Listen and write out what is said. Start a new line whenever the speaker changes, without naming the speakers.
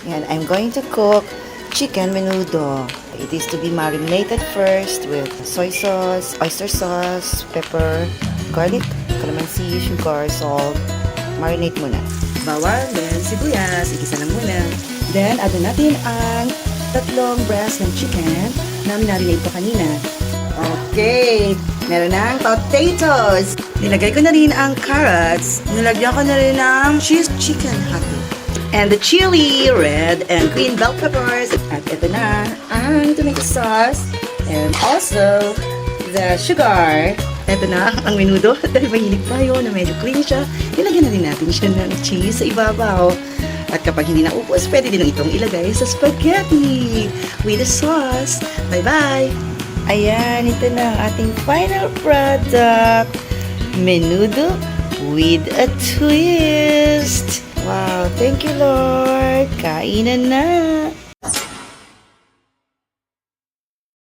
And I'm going to cook chicken menudo. It is to be marinated first with soy sauce, oyster sauce, pepper, garlic, calamansi, sugar, salt. Marinate muna. Bawang, then sibuyas, igisa lang muna. Then, add natin ang tatlong breast ng chicken na minarinate ko kanina. Okay, meron ng potatoes. Nilagay ko na rin ang carrots. Nilagyan ko na rin ng cheese chicken hotdog. And the chili, red and green bell peppers. At ito na ang tomato sauce. And also, the sugar. Ito na ang menudo. Dahil mahilig tayo na medyo clean siya, nilagyan na rin natin siya ng cheese sa ibabaw. At kapag hindi naubos, pwede din itong ilagay sa spaghetti with the sauce. Bye-bye! Ayan, ito na ang ating final product. Menudo with a twist. Wow, thank you Lord. Kainan na.